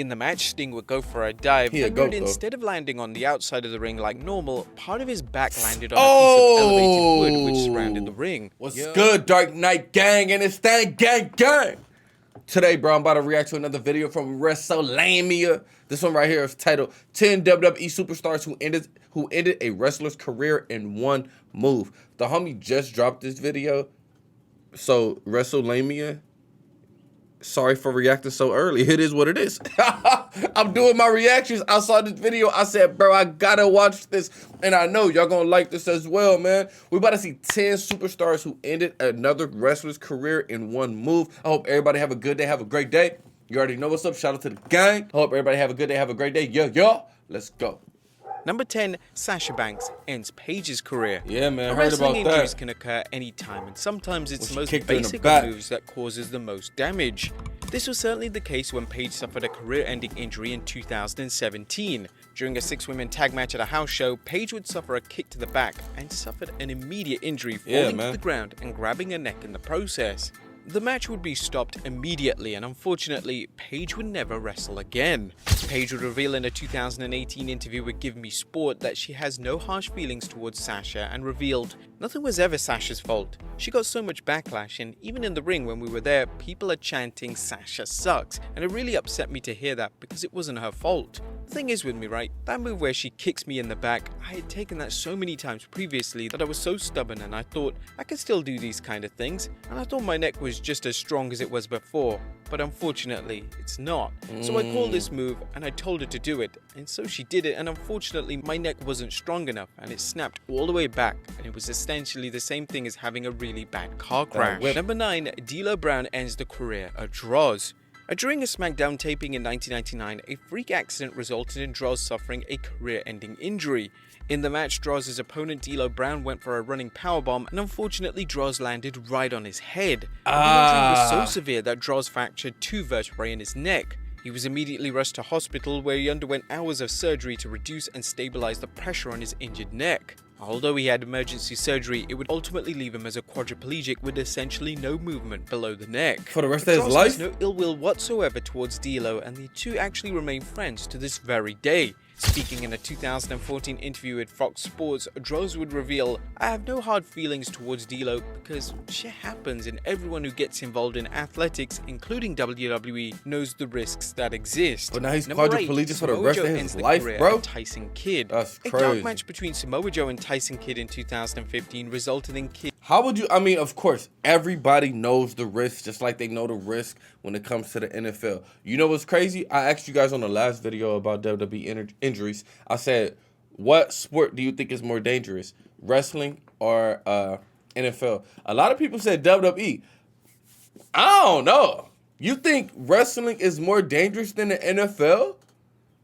In the match, Sting would go for a dive, but instead of landing on the outside of the ring like normal, part of his back landed on a piece of elevated wood which surrounded the ring. What's good, Dark Knight Gang and it's that gang. Today, bro, I'm about to react to another video from WrestleLamia. This one right here is titled 10 WWE Superstars who ended a wrestler's career in one move. The homie just dropped this video, so WrestleLamia, sorry for reacting so early. It is what it is. I'm doing my reactions. I saw this video. I said, bro, I gotta watch this. And I know y'all gonna like this as well, man. We're about to see 10 superstars who ended another wrestler's career in one move. I hope everybody have a good day. Have a great day. You already know what's up. Shout out to the gang. I hope everybody have a good day. Have a great day. Yeah. Let's go. Number 10, Sasha Banks ends Paige's career. Yeah, man, heard about that. Injuries can occur anytime, and sometimes it's the most basic of moves that causes the most damage. This was certainly the case when Paige suffered a career-ending injury in 2017. During a 6-women tag match at a house show, Paige would suffer a kick to the back and suffered an immediate injury, falling to the ground and grabbing her neck in the process. The match would be stopped immediately, and unfortunately, Paige would never wrestle again. Paige would reveal in a 2018 interview with Give Me Sport that she has no harsh feelings towards Sasha and revealed, "Nothing was ever Sasha's fault. She got so much backlash, and even in the ring when we were there, people are chanting Sasha sucks, and it really upset me to hear that because it wasn't her fault. The thing is with me, right, that move where she kicks me in the back, I had taken that so many times previously that I was so stubborn, and I thought I could still do these kind of things, and I thought my neck was just as strong as it was before, but unfortunately it's not. So I called this move and I told her to do it, and so she did it, and unfortunately my neck wasn't strong enough and it snapped all the way back, and it was essentially the same thing as having a really bad car crash." Number 9, D'Lo Brown ends the career of Droz. During a SmackDown taping in 1999, a freak accident resulted in Droz suffering a career-ending injury. In the match, Droz's opponent D'Lo Brown went for a running powerbomb, and unfortunately Droz landed right on his head. The injury was so severe that Droz fractured 2 vertebrae in his neck. He was immediately rushed to hospital, where he underwent hours of surgery to reduce and stabilize the pressure on his injured neck. Although he had emergency surgery, it would ultimately leave him as a quadriplegic with essentially no movement below the neck. For the rest of his life? No ill will whatsoever towards D'Lo, and the two actually remain friends to this very day. Speaking in a 2014 interview with Fox Sports, Droz would reveal, "I have no hard feelings towards D'Lo because shit happens, and everyone who gets involved in athletics, including WWE, knows the risks that exist." But now he's quadriplegic for the rest of his life, bro. Tyson Kidd. That's crazy. A dark match between Samoa Joe and Tyson Kidd in 2015 resulted in Kidd. How would you, I mean, of course, everybody knows the risk, just like they know the risk when it comes to the NFL. You know what's crazy? I asked you guys on the last video about WWE injuries. I said, what sport do you think is more dangerous, wrestling or NFL? A lot of people said WWE. I don't know. You think wrestling is more dangerous than the NFL?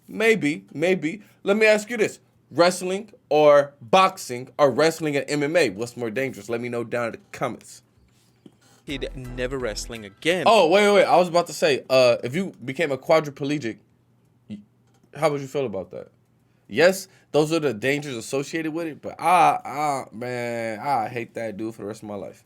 Maybe. Let me ask you this. Wrestling or boxing or wrestling and MMA? What's more dangerous? Let me know down in the comments. Kidd never wrestling again. Oh, wait. I was about to say, if you became a quadriplegic, how would you feel about that? Yes, those are the dangers associated with it, but man, I hate that dude for the rest of my life.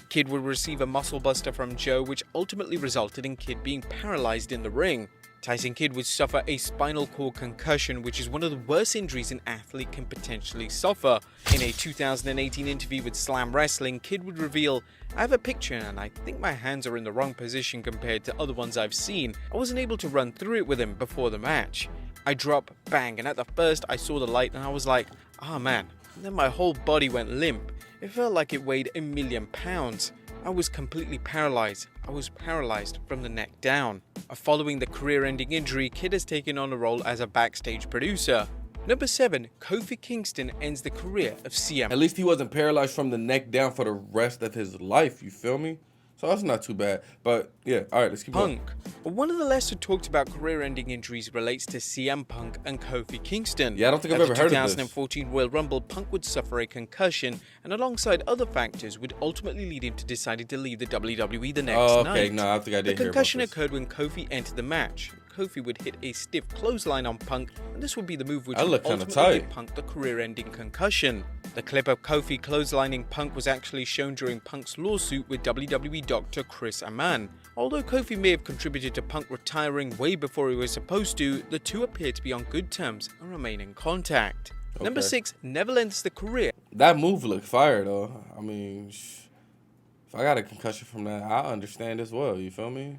Kidd would receive a muscle buster from Joe, which ultimately resulted in Kidd being paralyzed in the ring. Tyson Kidd would suffer a spinal cord concussion, which is one of the worst injuries an athlete can potentially suffer. In a 2018 interview with Slam Wrestling, Kidd would reveal, "I have a picture and I think my hands are in the wrong position compared to other ones I've seen. I wasn't able to run through it with him before the match. I drop, bang, and at the first I saw the light and I was like, ah man, and then my whole body went limp. It felt like it weighed 1,000,000 pounds. I was completely paralyzed. I was paralyzed from the neck down." Following the career-ending injury, Kidd has taken on a role as a backstage producer. Number 7, Kofi Kingston ends the career of CM. At least he wasn't paralyzed from the neck down for the rest of his life, you feel me? So that's not too bad. But yeah, all right, let's keep going. One of the lesser talked about career-ending injuries relates to CM Punk and Kofi Kingston. Yeah, I don't think I've ever heard of this. At the 2014 Royal Rumble, Punk would suffer a concussion, and alongside other factors would ultimately lead him to deciding to leave the WWE the next night. No, I think I did hear about this. The concussion occurred when Kofi entered the match. Kofi would hit a stiff clothesline on Punk, and this would be the move which That would looked kinda ultimately give tight. Punk the career-ending concussion. The clip of Kofi clotheslining Punk was actually shown during Punk's lawsuit with WWE doctor Chris Amann. Although Kofi may have contributed to Punk retiring way before he was supposed to, the two appear to be on good terms and remain in contact. Okay. Number 6, Neville ends the career. That move looked fire, though. I mean, if I got a concussion from that, I understand as well. You feel me?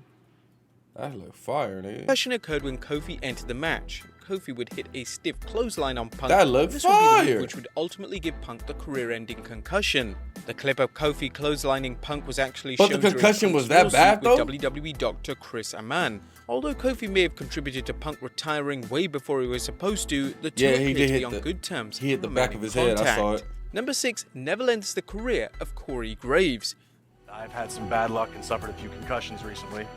That looked fire, nigga. Concussion occurred when Kofi entered the match. Kofi would hit a stiff clothesline on Punk. That looked this would be the fire. move which would ultimately give Punk the career-ending concussion. The clip of Kofi clotheslining Punk was actually shown But the concussion during was Punk's that bad, lawsuit though? with WWE doctor Chris Amann. Although Kofi may have contributed to Punk retiring way before he was supposed to, the two Yeah, appear he to did be hit on the- good terms. he hit and the remain back in of his head, I saw contact. it. Number 6, Neville ends the career of Corey Graves. I've had some bad luck and suffered a few concussions recently.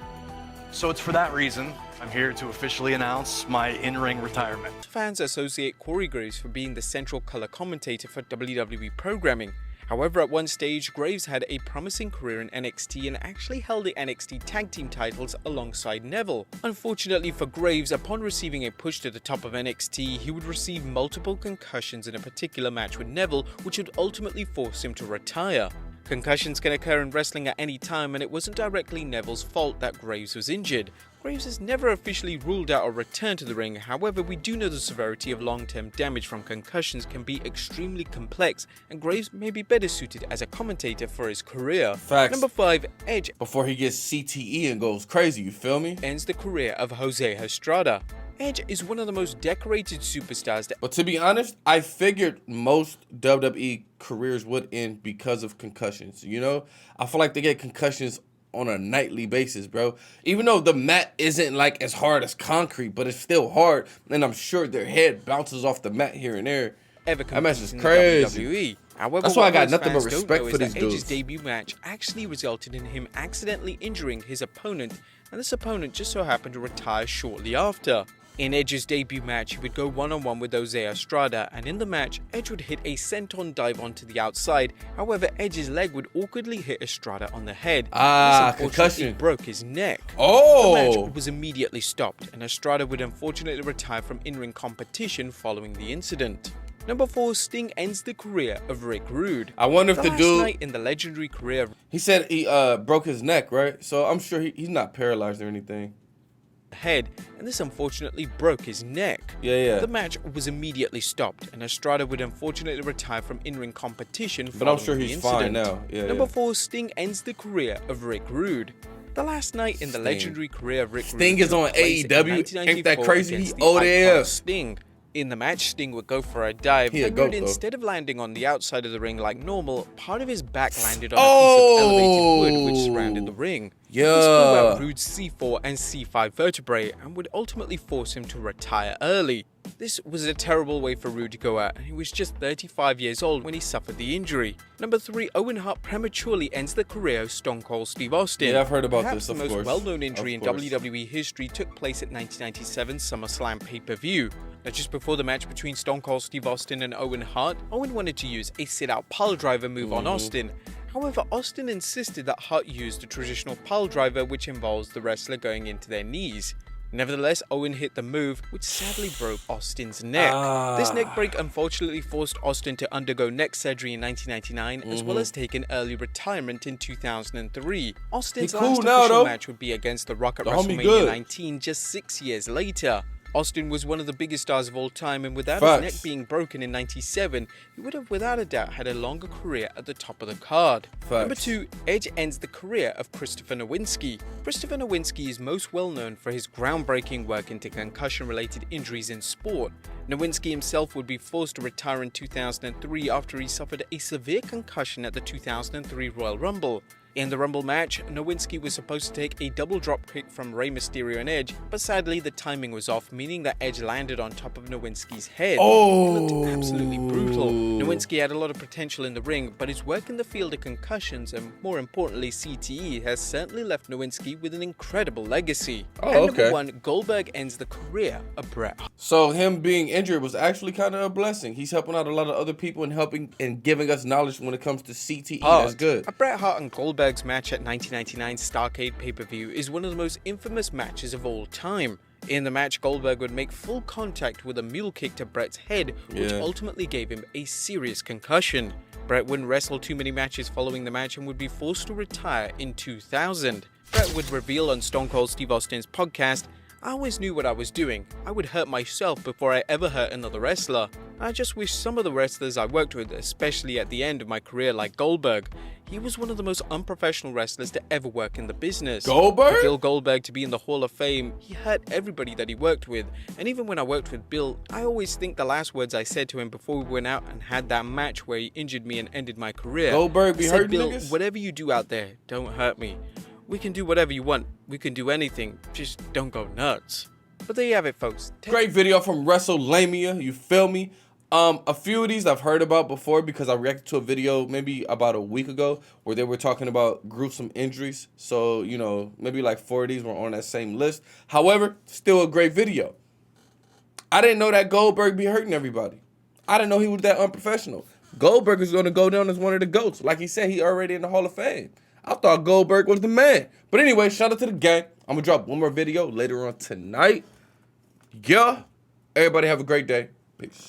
So it's for that reason I'm here to officially announce my in-ring retirement. Fans associate Corey Graves for being the central color commentator for WWE programming. However, at one stage, Graves had a promising career in NXT and actually held the NXT tag team titles alongside Neville. Unfortunately for Graves, upon receiving a push to the top of NXT, he would receive multiple concussions in a particular match with Neville, which would ultimately force him to retire. Concussions can occur in wrestling at any time, and it wasn't directly Neville's fault that Graves was injured. Graves has never officially ruled out a return to the ring. However, we do know the severity of long-term damage from concussions can be extremely complex, and Graves may be better suited as a commentator for his career. Facts. Number 5, Edge Before he gets CTE and goes crazy, you feel me? ends the career of Jose Estrada. Edge is one of the most decorated superstars that But to be honest, I figured most WWE careers would end because of concussions. You know, I feel like they get concussions on a nightly basis, bro. Even though the mat isn't like as hard as concrete, but it's still hard, and I'm sure their head bounces off the mat here and there. ever That match competed is in crazy. the WWE. However, That's why I what got most nothing but fans don't respect know for is these that Edge's dudes. debut match actually resulted in him accidentally injuring his opponent, and this opponent just so happened to retire shortly after. In Edge's debut match, he would go one-on-one with Jose Estrada, and in the match, Edge would hit a senton dive onto the outside. However, Edge's leg would awkwardly hit Estrada on the head. Ah, This unfortunately concussion. broke his neck. Oh! The match was immediately stopped, and Estrada would unfortunately retire from in-ring competition following the incident. Number 4, Sting ends the career of Rick Rude. I wonder if the last dude, night in the legendary career of he said he broke his neck, right? So I'm sure he's not paralyzed or anything. head, and this unfortunately broke his neck. Yeah. The match was immediately stopped, and Estrada would unfortunately retire from in-ring competition. But I'm following sure the he's incident. fine now. Yeah. Number 4, Sting ends the career of Rick Rude. The last night in the Sting. legendary career of Rick Sting Rude is on took place in AEW. Ain't that 1994 crazy? against He the old icon AF. Sting. In the match, Sting would go for a dive, He a but goat, Rude, though. instead of landing on the outside of the ring like normal, part of his back landed on a piece of elevated wood which surrounded the ring. This blew out Rude's C4 and C5 vertebrae and would ultimately force him to retire early. This was a terrible way for Rude to go out, and he was just 35 years old when he suffered the injury. Number 3, Owen Hart prematurely ends the career of Stone Cold Steve Austin. Yeah, I've heard about Perhaps this, of the most course. well-known injury in Of course. WWE history took place at 1997 SummerSlam pay-per-view. Now, just before the match between Stone Cold Steve Austin and Owen Hart, Owen wanted to use a sit-out piledriver move on Austin. However, Austin insisted that Hart use the traditional piledriver, which involves the wrestler going into their knees. Nevertheless, Owen hit the move, which sadly broke Austin's neck. This neck break unfortunately forced Austin to undergo neck surgery in 1999, as well as take an early retirement in 2003. Austin's He cool last now, official though. match would be against The Rock at The homie WrestleMania good. 19 just 6 years later. Austin was one of the biggest stars of all time, and without Facts. his neck being broken in 97, he would have without a doubt had a longer career at the top of the card. Number 2, Edge ends the career of Christopher Nowinski. Christopher Nowinski is most well known for his groundbreaking work into concussion-related injuries in sport. Nowinski himself would be forced to retire in 2003 after he suffered a severe concussion at the 2003 Royal Rumble. In the Rumble match, Nowinski was supposed to take a double drop kick from Rey Mysterio and Edge, but sadly the timing was off, meaning that Edge landed on top of Nowinski's head. It looked absolutely brutal. Nowinski had a lot of potential in the ring, but his work in the field of concussions and, more importantly, CTE has certainly left Nowinski with an incredible legacy. And number 1, Goldberg ends the career of Bret. So him being injured was actually kind of a blessing. He's helping out a lot of other people and helping and giving us knowledge when it comes to CTE. That's good. Bret Hart and Goldberg's match at 1999's Starrcade pay-per-view is one of the most infamous matches of all time. In the match, Goldberg would make full contact with a mule kick to Bret's head, which ultimately gave him a serious concussion. Bret wouldn't wrestle too many matches following the match and would be forced to retire in 2000. Bret would reveal on Stone Cold Steve Austin's podcast, "I always knew what I was doing. I would hurt myself before I ever hurt another wrestler. I just wish some of the wrestlers I worked with, especially at the end of my career like Goldberg, he was one of the most unprofessional wrestlers to ever work in the business. Goldberg? For Bill Goldberg to be in the Hall of Fame, he hurt everybody that he worked with. And even when I worked with Bill, I always think the last words I said to him before we went out and had that match where he injured me and ended my career. Goldberg be hurting Bill, niggas? whatever you do out there, don't hurt me. We can do whatever you want. We can do anything. Just don't go nuts." But there you have it, folks. Great video from WrestleLamia, you feel me? A few of these I've heard about before because I reacted to a video maybe about a week ago where they were talking about gruesome injuries. So, you know, maybe like 4 of these were on that same list. However, still a great video. I didn't know that Goldberg be hurting everybody. I didn't know he was that unprofessional. Goldberg is going to go down as one of the GOATs. Like he said, he already in the Hall of Fame. I thought Goldberg was the man. But anyway, shout out to the gang. I'm going to drop one more video later on tonight. Yeah. Everybody have a great day. Peace.